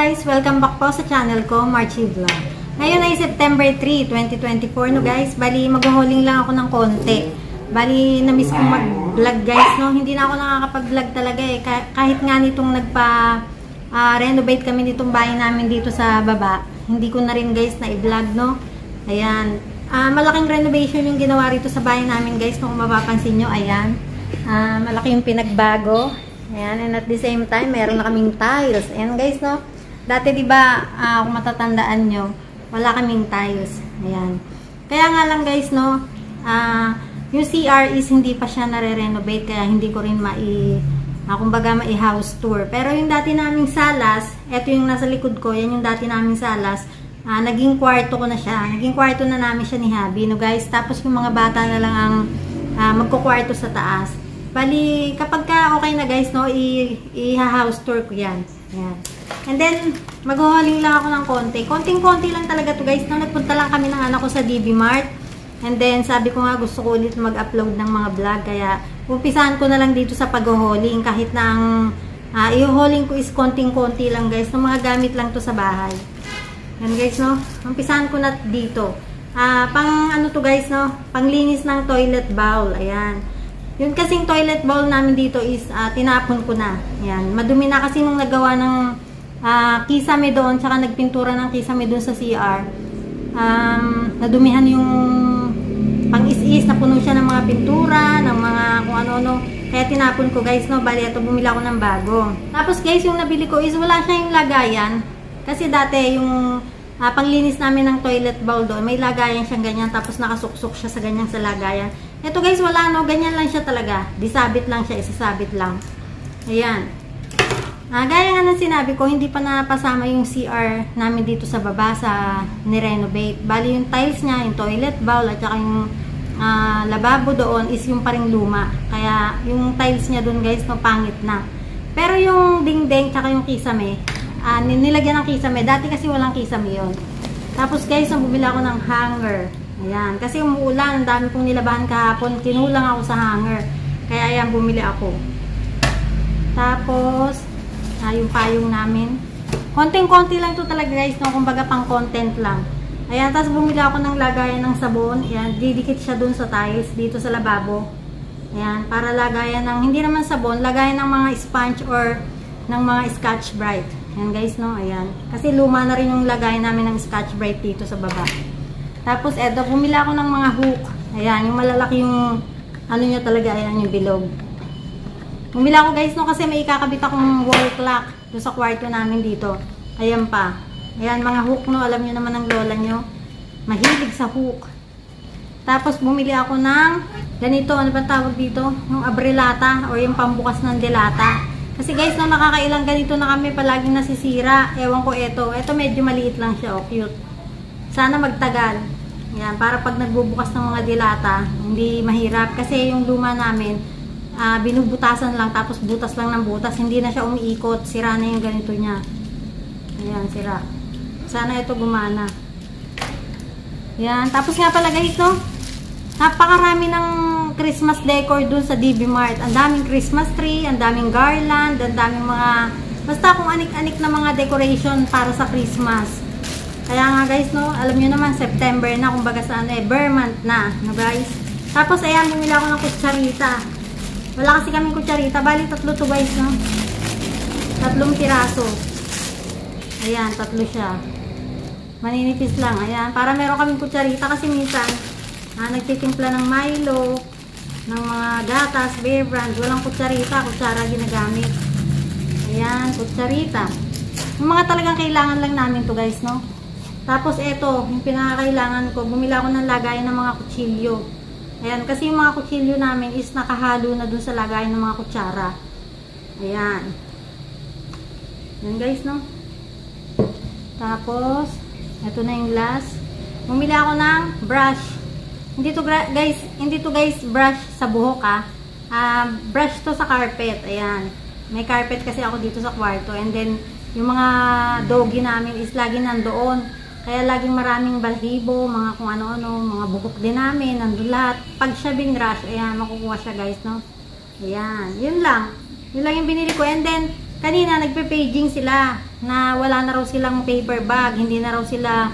guys! Welcome back po sa channel ko, Marchie Vlog. Ngayon ay September 3, 2024 no guys. Bali, maghuhuling lang ako ng konti. Bali, na-miss kong mag-vlog guys no. Hindi na ako nakakapag-vlog talaga eh. Kahit nga nitong renovate kami nitong bahay namin dito sa baba. Hindi ko na rin guys na i-vlog no. Ayan. Malaking renovation yung ginawa rito sa bahay namin guys. Kung mapapansin nyo, ayan. Malaki yung pinagbago. Ayan, and at the same time, meron na kaming tiles. Ayan guys, no? Dati, diba, kung matatandaan nyo, wala kaming tiles. Ayan. Kaya nga lang guys, no? Yung CR is hindi pa siya nare-renovate, kaya hindi ko rin kumbaga mai-house tour. Pero yung dati naming salas, eto yung nasa likod ko, yan yung dati naming salas, naging kwarto ko na siya. Naging kwarto na namin siya ni Habi, no guys? Tapos yung mga bata na lang ang magkukwarto sa taas. Bali, kapag ka okay na guys, no, i-house tour ko yan. Ayan. And then, maghuhuling lang ako ng konti. Konting-konti lang talaga to guys. No? Nagpunta lang kami ng anak ko sa DB Mart. And then, sabi ko nga gusto ko ulit mag-upload ng mga vlog. Kaya, umpisahan ko na lang dito sa paghuhuling. Kahit na ang i-huling ko is konting-konti lang guys. No? Mga gamit lang to sa bahay. Yan guys, no. Umpisahan ko na dito. Pang ano to guys, no. Panglinis ng toilet bowl. Ayan. Yung kasing toilet bowl namin dito is tinapon ko na. Ayan. Madumi na kasi nung nagawa ng kisame doon, tsaka nagpintura ng kisame doon sa CR. Nadumihan yung pang-is-is, napuno siya ng mga pintura, ng mga kung ano-ano. Kaya tinapon ko guys, no. Bali, ito bumili ako ng bago. Tapos guys, yung nabili ko is wala siya yung lagayan. Kasi dati yung panglinis namin ng toilet bowl doon, may lagayan siyang ganyan, tapos nakasuksok siya sa ganyan sa lagayan. Ito guys, wala no, ganyan lang siya talaga. Disabit lang siya, isasabit lang. Ayan. Gaya nga ng sinabi ko, hindi pa napasama yung CR namin dito sa baba sa ni-renovate. Bali yung tiles niya, yung toilet bowl, at saka yung lababo doon is yung paring luma. Kaya yung tiles niya doon guys, mapangit na. Pero yung dingding, tsaka yung kisame, nilagyan ng kisame. Dati kasi walang kisame yun. Tapos guys, bumili ako ng hanger. Ayan. Kasi umuulan, ang dami kong nilabahan kahapon. Kinulang ako sa hanger. Kaya ayan, bumili ako. Tapos, yung payong namin. Konting-konti lang to talaga guys, no? Kumbaga pang content lang. Ayan, tapos bumili ako ng lagayan ng sabon. Ayan, didikit siya dun sa tiles, dito sa lababo. Ayan, para lagayan ng, hindi naman sabon, lagayan ng mga sponge or ng mga Scotch Brite. Ayan guys, no? Ayan. Kasi luma na rin yung lagayan namin ng Scotch Brite dito sa baba. Tapos eto, bumili ako ng mga hook. Ayan, yung malalaki yung ano niya talaga, ayan yung bilog. Bumili ako guys, no, kasi may ikakabit akong wall clock doon sa kwarto namin dito. Ayan pa. Ayan, mga hook, no, alam niyo naman ng lola nyo. Mahilig sa hook. Tapos bumili ako ng ganito, ano ba tawag dito? Yung abrelata o yung pambukas ng delata. Kasi guys, no, nakakailang ganito na kami, palaging nasisira. Ewan ko ito. Ito medyo maliit lang siya, oh, cute. Sana magtagal. Yan, para pag nagbubukas ng mga dilata, hindi mahirap. Kasi yung luma namin, binubutasan lang, tapos butas lang ng butas. Hindi na siya umiikot. Sira na yung ganito niya. Ayan, sira. Sana ito gumana. Yan, tapos nga pala guys, no? Napakarami ng Christmas decor dun sa DB Mart. Ang daming Christmas tree, ang daming garland, ang daming mga, basta kung anik-anik na mga decoration para sa Christmas. Kaya nga guys, no, alam nyo naman, September na, kumbaga sa ano bare month na, no guys. Tapos ayan, bumili ako ng kutsarita. Wala kasi kaming kutsarita, bali tatlo to guys, no. 3 piraso. Ayan, 3 siya. Maninipis lang, ayan, para meron kaming kutsarita kasi minsan, nagtitimpla ng Milo, ng mga gatas, Bear Brand, walang kutsarita, kutsara ginagamit. Ayan, kutsarita. Yung mga talagang kailangan lang namin to guys, no. Tapos ito, yung pinakakailangan ko, bumili ako ng lagayan ng mga kutsilyo. Ayan, kasi yung mga kutsilyo namin is nakahalo na dun sa lagayan ng mga kutsara. Ayan. Ayan guys, no? Tapos, ito na yung last. Bumili ako ng brush. Hindi to guys brush sa buhok brush to sa carpet. Ayan. May carpet kasi ako dito sa kwarto. And then, yung mga doggy namin is lagi nandoon. Kaya laging maraming balhibo, mga kung ano-ano, mga buhok din namin, nandun lahat. Pag siya binrush, ayan, makukuha siya guys, no? Ayan, yun lang. Yun lang yung binili ko. And then, kanina nagpe-paging sila na wala na raw silang paper bag, hindi na raw sila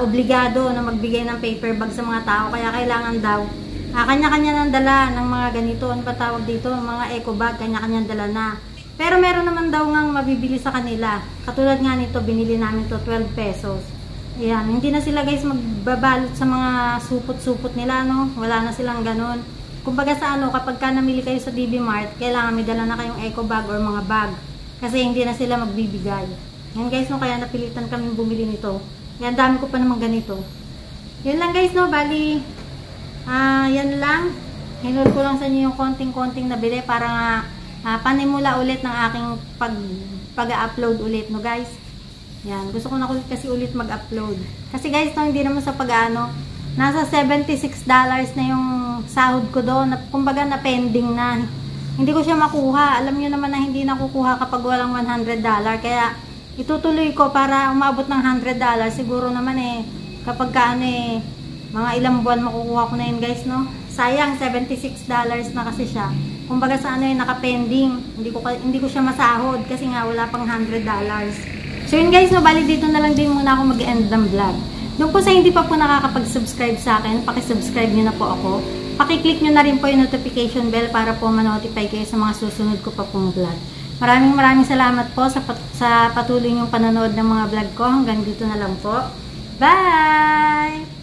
obligado na magbigay ng paper bag sa mga tao, kaya kailangan daw kanya-kanya ng dala ng mga ganito, ano ba tawag dito, mga eco bag, kanya-kanya dala na. Pero meron naman daw ngang mabibili sa kanila. Katulad nga nito, binili namin to 12 pesos. Ayan, hindi na sila guys magbabalot sa mga supot-supot nila, no? Wala na silang ganun. Kumbaga sa ano, kapag ka namili kayo sa DB Mart, kailangan may dala na kayong eco bag or mga bag. Kasi hindi na sila magbibigay. Yan guys, no, kaya napilitan kami bumili nito. Yan, dami ko pa naman ganito. Yan lang guys, no, bali, yan lang. Hinul ko lang sa inyo yung konting-konting nabili para nga panimula ulit ng aking pag-upload ulit, no guys. Yan, gusto ko na kasi ulit mag-upload. Kasi guys, no, hindi naman sa pag-ano, nasa $76 na yung sahod ko doon. Kumbaga na pending na. Hindi ko siya makuha. Alam niyo naman na hindi nakukuha kapag walang $100. Kaya itutuloy ko para umabot ng $100. Siguro naman kapag ka mga ilang buwan makukuha ko na yun guys, no? Sayang, $76 na kasi siya. Kumbaga sa naka-pending. Hindi ko siya masahod kasi nga wala pang $100. So yun guys, no, bali dito na lang din muna ako mag-end ng vlog. Doon po sa hindi pa po nakakapag-subscribe sa akin, pakisubscribe nyo na po ako. Pakiclick nyo na rin po yung notification bell para po ma-notify kayo sa mga susunod ko pa pong vlog. Maraming salamat po sa patuloy nyong panonood ng mga vlog ko. Hanggang dito na lang po. Bye!